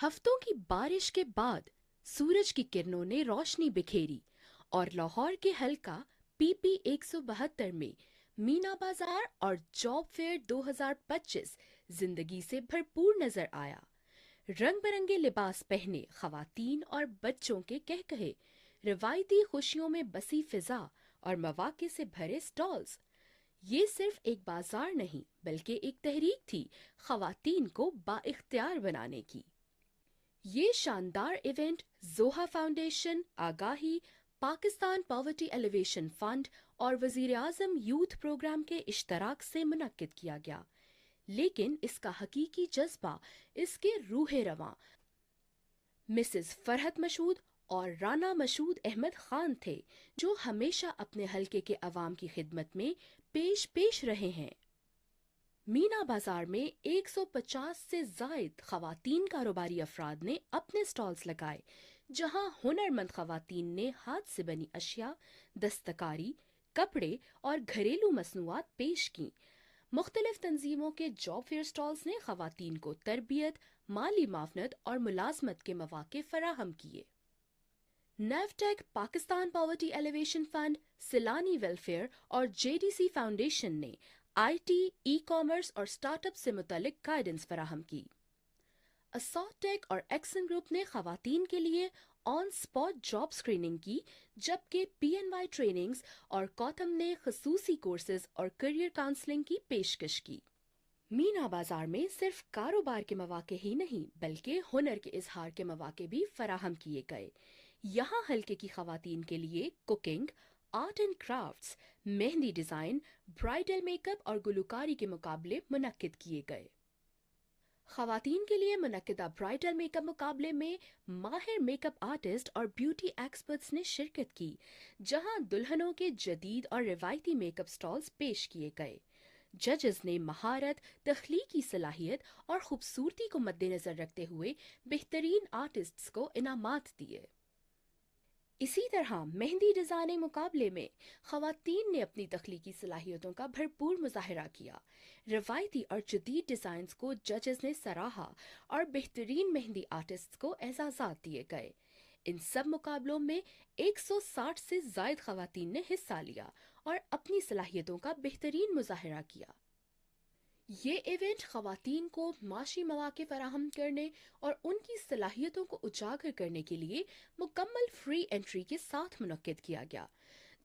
ہفتوں کی بارش کے بعد سورج کی کرنوں نے روشنی بکھیری اور لاہور کے حلقہ پی پی 172 میں مینا بازار اور جاب فیئر 2025 زندگی سے بھرپور نظر آیا۔ رنگ برنگے لباس پہنے خواتین اور بچوں کے کہکہے، روایتی خوشیوں میں بسی فضا اور مواقع سے بھرے سٹالز۔ یہ صرف ایک بازار نہیں بلکہ ایک تحریک تھی خواتین کو بااختیار بنانے کی۔ یہ شاندار ایونٹ زوہا فاؤنڈیشن، آگاہی، پاکستان پاورٹی ایلیویشن فنڈ اور وزیر اعظم یوتھ پروگرام کے اشتراک سے منعقد کیا گیا، لیکن اس کا حقیقی جذبہ اس کے روح رواں مسز فرحت مشہود اور رانا مشہود احمد خان تھے، جو ہمیشہ اپنے حلقے کے عوام کی خدمت میں پیش رہے ہیں۔ مینا بازار میں 150 سے زائد خواتین کاروباری افراد نے اپنے سٹالز لگائے، جہاں ہنرمند خواتین نے ہاتھ سے بنی اشیاء، دستکاری، کپڑے اور گھریلو مصنوعات پیش کیں۔ مختلف تنظیموں کے جاب فیئر سٹالز نے خواتین کو تربیت، مالی معاونت اور ملازمت کے مواقع فراہم کیے۔ NUTECH, Pakistan poverty alleviation fund, Saylani welfare اور جے ڈی سی فاؤنڈیشن نے آئی ٹی، ای کامرس اور سٹارٹ اپ سے متعلق گائیڈنس فراہم کی۔ اساٹ ٹیک اور ایکسن گروپ نے خواتین کے لیے آن سپاٹ جاب سکریننگ کی، جبکہ پی این وائی ٹریننگز اور کوتم نے خصوصی کورسز اور کیریئر کاؤنسلنگ کی پیشکش کی۔ مینا بازار میں صرف کاروبار کے مواقع ہی نہیں بلکہ ہنر کے اظہار کے مواقع بھی فراہم کیے گئے۔ یہاں حلقے کی خواتین کے لیے cooking, art and crafts, mehndi design, bridal make up اور گلوکاری کے مقابلے منعقد کیے گئے۔ خواتین کے لیے منعقدہ برائڈل میک اپ مقابلے میں ماہر میک اپ آرٹسٹ اور بیوٹی ایکسپرٹس نے شرکت کی، جہاں دلہنوں کے جدید اور روایتی میک اپ سٹالز پیش کیے گئے۔ ججز نے مہارت، تخلیقی صلاحیت اور خوبصورتی کو مد نظر رکھتے ہوئے بہترین آرٹسٹس کو انعامات دیے۔ اسی طرح مہندی ڈیزائننگ مقابلے میں خواتین نے اپنی تخلیقی صلاحیتوں کا بھرپور مظاہرہ کیا۔ روایتی اور جدید ڈیزائنز کو ججز نے سراہا اور بہترین مہندی آرٹسٹس کو اعزازات دیے گئے۔ ان سب مقابلوں میں 160 سے زائد خواتین نے حصہ لیا اور اپنی صلاحیتوں کا بہترین مظاہرہ کیا۔ یہ ایونٹ خواتین کو معاشی مواقع فراہم کرنے اور ان کی صلاحیتوں کو اجاگر کرنے کے لیے مکمل فری انٹری کے ساتھ منعقد کیا گیا۔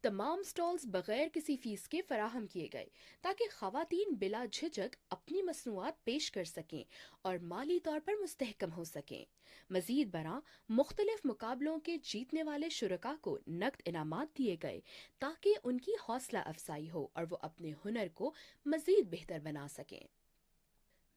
تمام سٹالز بغیر کسی فیس کے فراہم کیے گئے تاکہ خواتین بلا جھجک اپنی مصنوعات پیش کر سکیں اور مالی طور پر مستحکم ہو سکیں۔ مزید برآں مختلف مقابلوں کے جیتنے والے شرکاء کو نقد انعامات دیے گئے تاکہ ان کی حوصلہ افزائی ہو اور وہ اپنے ہنر کو مزید بہتر بنا سکیں۔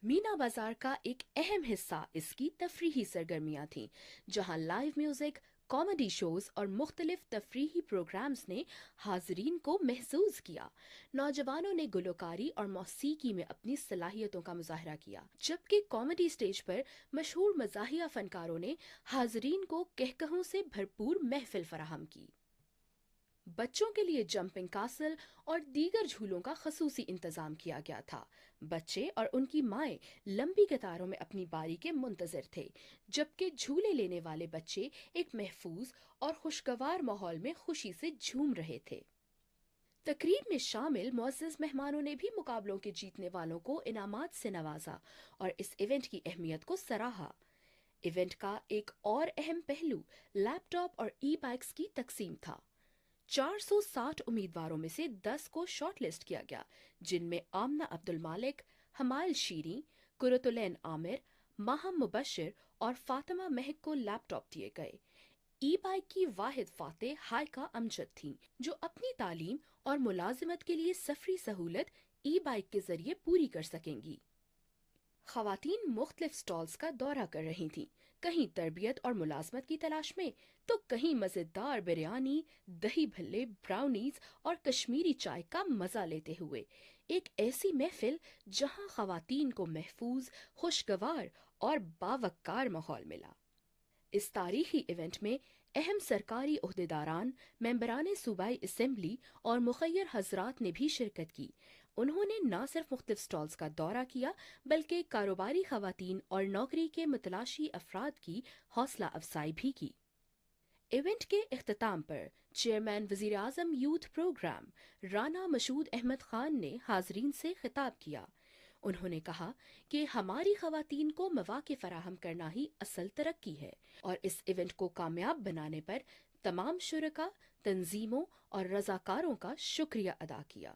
مینا بازار کا ایک اہم حصہ اس کی تفریحی سرگرمیاں تھیں، جہاں لائیو میوزک، کامیڈی شوز اور مختلف تفریحی پروگرامز نے حاضرین کو محظوظ کیا۔ نوجوانوں نے گلوکاری اور موسیقی میں اپنی صلاحیتوں کا مظاہرہ کیا، جبکہ کامیڈی سٹیج پر مشہور مزاحیہ فنکاروں نے حاضرین کو کہکہوں سے بھرپور محفل فراہم کی۔ بچوں کے لیے جمپنگ کاسل اور دیگر جھولوں کا خصوصی انتظام کیا گیا تھا۔ بچے اور ان کی مائیں لمبی قطاروں میں اپنی باری کے منتظر تھے، جبکہ جھولے لینے والے بچے ایک محفوظ اور خوشگوار ماحول میں خوشی سے جھوم رہے تھے۔ تقریب میں شامل معزز مہمانوں نے بھی مقابلوں کے جیتنے والوں کو انعامات سے نوازا اور اس ایونٹ کی اہمیت کو سراہا۔ ایونٹ کا ایک اور اہم پہلو لیپ ٹاپ اور ای بائکس کی تقسیم تھا۔ 460 امیدواروں میں سے 10 کو شارٹ لسٹ کیا گیا، جن میں آمنہ عبدالمالک، حمائل شیریں، قرۃالعین عامر، ماہم مبشر اور فاطمہ مہک کو لیپ ٹاپ دیے گئے۔ ای بائک کی واحد فاتح ہائکہ امجد تھیں، جو اپنی تعلیم اور ملازمت کے لیے سفری سہولت ای بائک کے ذریعے پوری کر سکیں گی۔ خواتین مختلف سٹالز کا دورہ کر رہی تھیں، کہیں تربیت اور ملازمت کی تلاش میں تو کہیں مزیدار بریانی، دہی بھلے، براؤنیز اور کشمیری چائے کا مزہ لیتے ہوئے۔ ایک ایسی محفل جہاں خواتین کو محفوظ، خوشگوار اور باوقار ماحول ملا۔ اس تاریخی ایونٹ میں اہم سرکاری عہدیداران، ممبران صوبائی اسمبلی اور مخیر حضرات نے بھی شرکت کی۔ انہوں نے نہ صرف مختلف سٹالز کا دورہ کیا بلکہ کاروباری خواتین اور نوکری کے متلاشی افراد کی حوصلہ افزائی بھی کی۔ ایونٹ کے اختتام پر چیئرمین وزیر اعظم یوتھ پروگرام رانا مشہود احمد خان نے حاضرین سے خطاب کیا۔ انہوں نے کہا کہ ہماری خواتین کو مواقع فراہم کرنا ہی اصل ترقی ہے، اور اس ایونٹ کو کامیاب بنانے پر تمام شرکاء، تنظیموں اور رضاکاروں کا شکریہ ادا کیا۔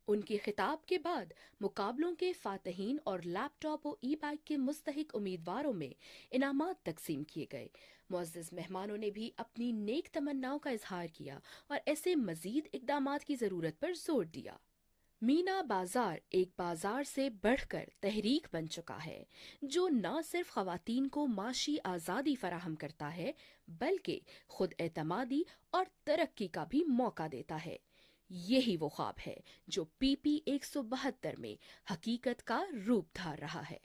ان کے خطاب کے بعد مقابلوں کے فاتحین اور لیپ ٹاپ و ای بائک کے مستحق امیدواروں میں انعامات تقسیم کیے گئے۔ معزز مہمانوں نے بھی اپنی نیک تمناؤں کا اظہار کیا اور ایسے مزید اقدامات کی ضرورت پر زور دیا۔ مینا بازار ایک بازار سے بڑھ کر تحریک بن چکا ہے، جو نہ صرف خواتین کو معاشی آزادی فراہم کرتا ہے بلکہ خود اعتمادی اور ترقی کا بھی موقع دیتا ہے۔ یہی وہ خواب ہے جو پی پی 172 میں حقیقت کا روپ دھار رہا ہے۔